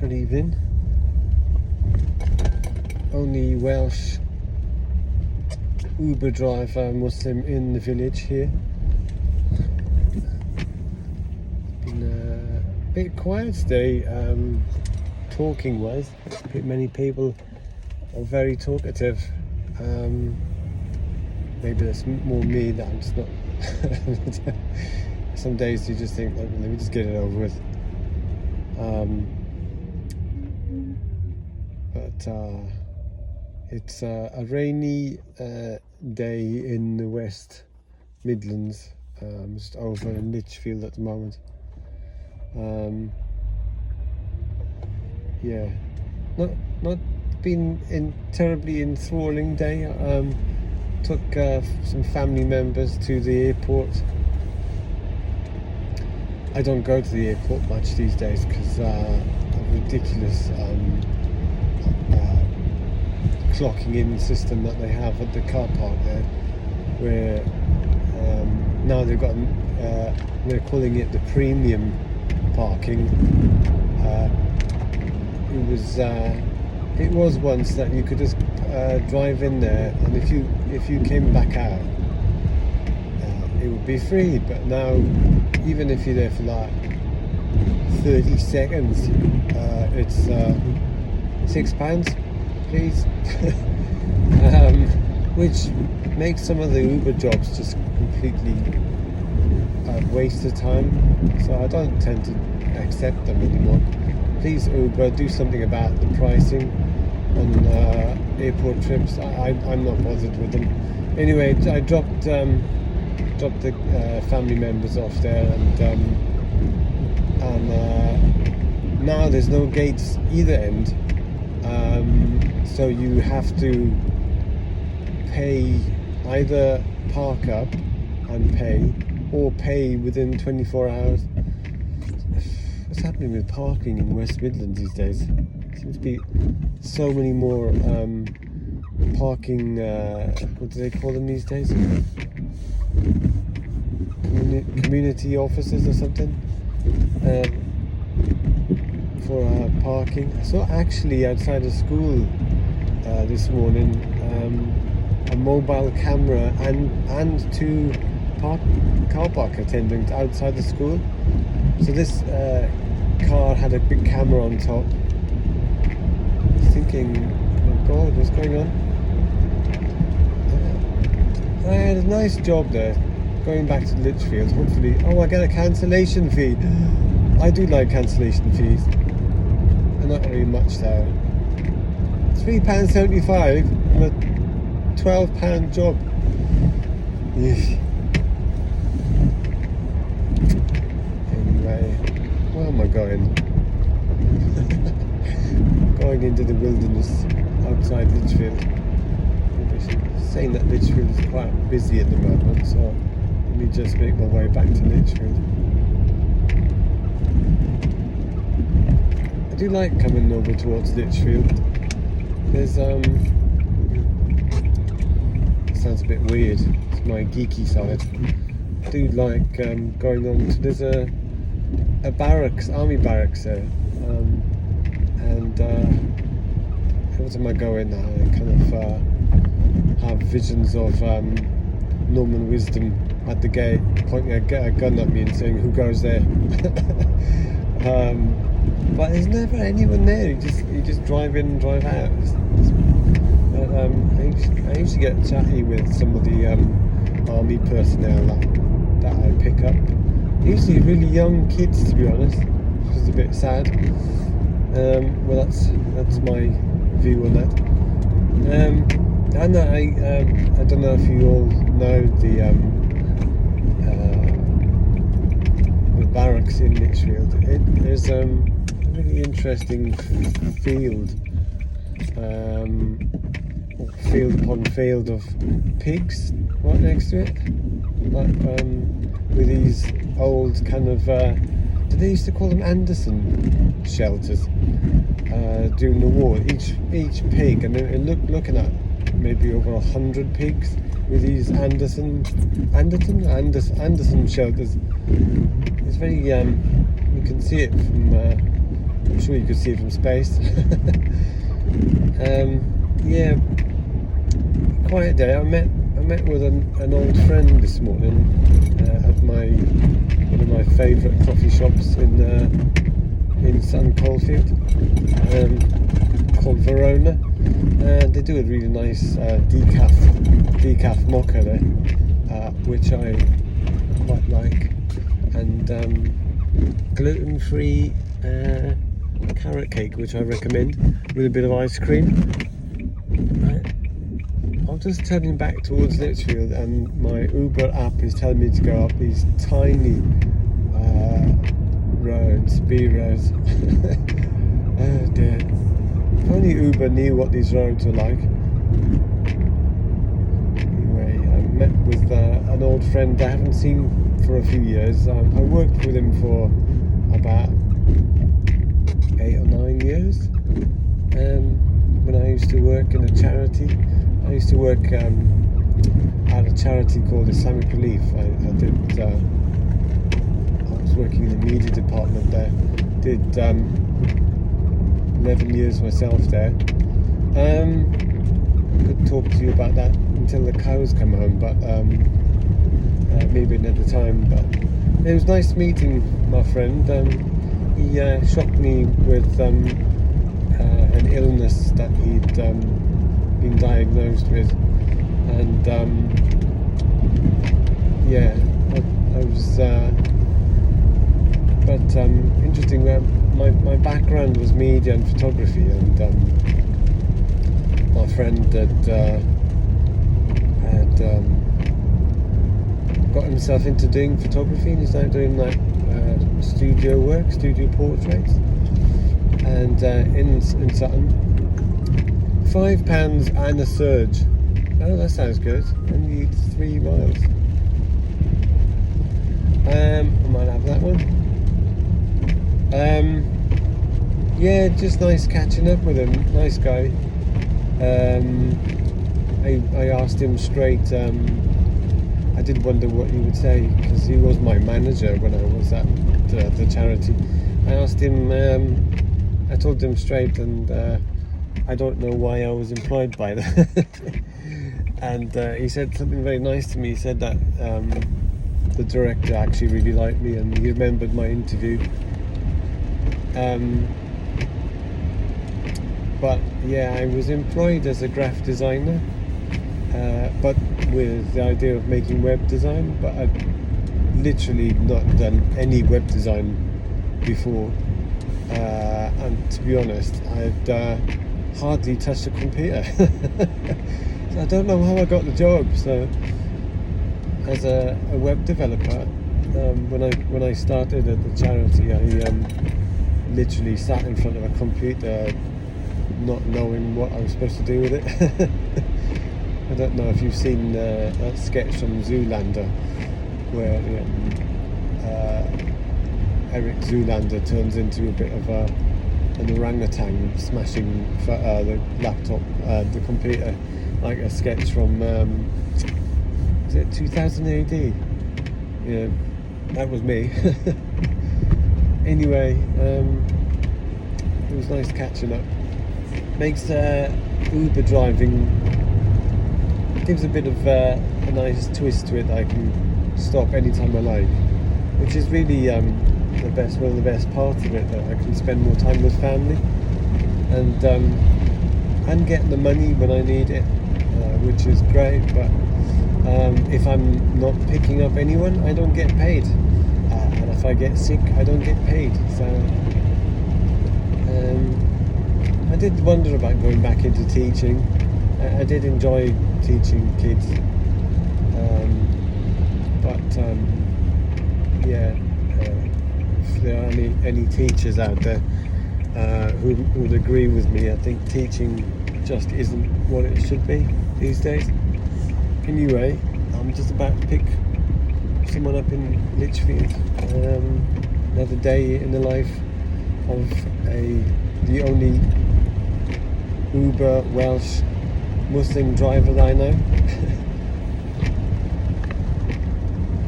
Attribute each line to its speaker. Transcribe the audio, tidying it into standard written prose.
Speaker 1: Good evening. Only Welsh Uber driver Muslim in the village here. Been a bit quiet today, talking wise. Many people are very talkative. Maybe that's more me, that I'm just not. Some days you just think, let me just get it over with. But it's a rainy day in the West Midlands, just over in Lichfield at the moment. Yeah, not been in terribly enthralling day. Took some family members to the airport. I don't go to the airport much these days because of ridiculous clocking in system that they have at the car park there, where now they've got they're calling it the premium parking. It was once that you could just drive in there, and if you came back out, it would be free. But now, even if you're there for like 30 seconds, it's £6, please. Which makes some of the Uber jobs just completely a waste of time. So I don't tend to accept them anymore. Please, Uber, do something about the pricing on airport trips. I'm not bothered with them. Anyway, I dropped the family members off there, and now there's no gates either end, so you have to pay, either park up and pay, or pay within 24 hours. What's happening with parking in West Midlands these days? Seems to be so many more parking, what do they call them these days? Community officers or something, for parking. I saw actually outside of school this morning a mobile camera and two car park attendants outside the school. So this car had a big camera on top. Thinking, oh God, what's going on? I had a nice job there, going back to Lichfield. Hopefully, I get a cancellation fee. I do like cancellation fees. They're not very much though. £3.75 on a £12 job. Anyway, where am I going? Going into the wilderness outside Lichfield. Saying that Lichfield is quite busy at the moment, so let me just make my way back to Lichfield. I do like coming over towards Lichfield. There's sounds a bit weird, it's my geeky side. I do like going on to, there's a barracks, army barracks there, and every time I go in there I kind of have visions of Norman Wisdom at the gate pointing a gun at me and saying, who goes there? But there's never anyone there. You just drive in and drive out. I usually get chatty with some of the army personnel that I pick up. Usually really young kids, to be honest, which is a bit sad. Well, that's my view on that. And I don't know if you all know the barracks in Lichfield. There's a really interesting field upon field of pigs right next to it, like with these old kind of they used to call them Anderson shelters during the war. Each pig, and they're looking at maybe over 100 pigs with these Anderson shelters. It's very you can see it from I'm sure you could see it from space. Yeah, quiet day. I met with an old friend this morning at one of my favourite coffee shops in Sutton Coldfield, called Verona. They do a really nice decaf mocha there, which I quite like, and gluten-free carrot cake, which I recommend, with a bit of ice cream. I'm just turning back towards Lichfield, and my Uber app is telling me to go up these tiny roads, B roads. Oh dear. If only Uber knew what these roads were like. Anyway, I met with an old friend I haven't seen for a few years. I worked with him for about 8 or 9 years. When I used to work in a charity. I used to work at a charity called Islamic Relief. I was working in the media department there. Did 11 years myself there. Could talk to you about that until the cows come home, but maybe another time. But it was nice meeting my friend. He shocked me with an illness that he'd been diagnosed with, and yeah, I was but interesting. My background was media and photography, and my friend had got himself into doing photography, and he's now doing like studio work, studio portraits, and in Sutton. £5 and a surge. Oh, that sounds good. Only 3 miles. I might have that one. Yeah, just nice catching up with him. Nice guy. I asked him straight. I did wonder what he would say, because he was my manager when I was at the charity. I asked him. I told him straight, and I don't know why I was employed by them. And he said something very nice to me. He said that the director actually really liked me, and he remembered my interview. But yeah, I was employed as a graphic designer, but with the idea of making web design, but I'd literally not done any web design before. And to be honest, I'd hardly touched a computer. So I don't know how I got the job. So as a web developer, when I started at the charity, I literally sat in front of a computer, not knowing what I was supposed to do with it. I don't know if you've seen that sketch from Zoolander, where Eric Zoolander turns into a bit of an orangutan, smashing the laptop, the computer, like a sketch from is it 2000 AD? Yeah, that was me. Anyway, it was nice catching up. Makes Uber driving, gives a bit of a nice twist to it. I can stop anytime I like, which is really one of the best parts of it, that I can spend more time with family, and get the money when I need it, which is great. But if I'm not picking up anyone, I don't get paid, and if I get sick, I don't get paid. So I did wonder about going back into teaching. I did enjoy teaching kids, but yeah, if there are any teachers out there who would agree with me, I think teaching just isn't what it should be these days. Anyway, I'm just about to pick someone up in Lichfield. Another day in the life of the only Uber Welsh Muslim driver that I know.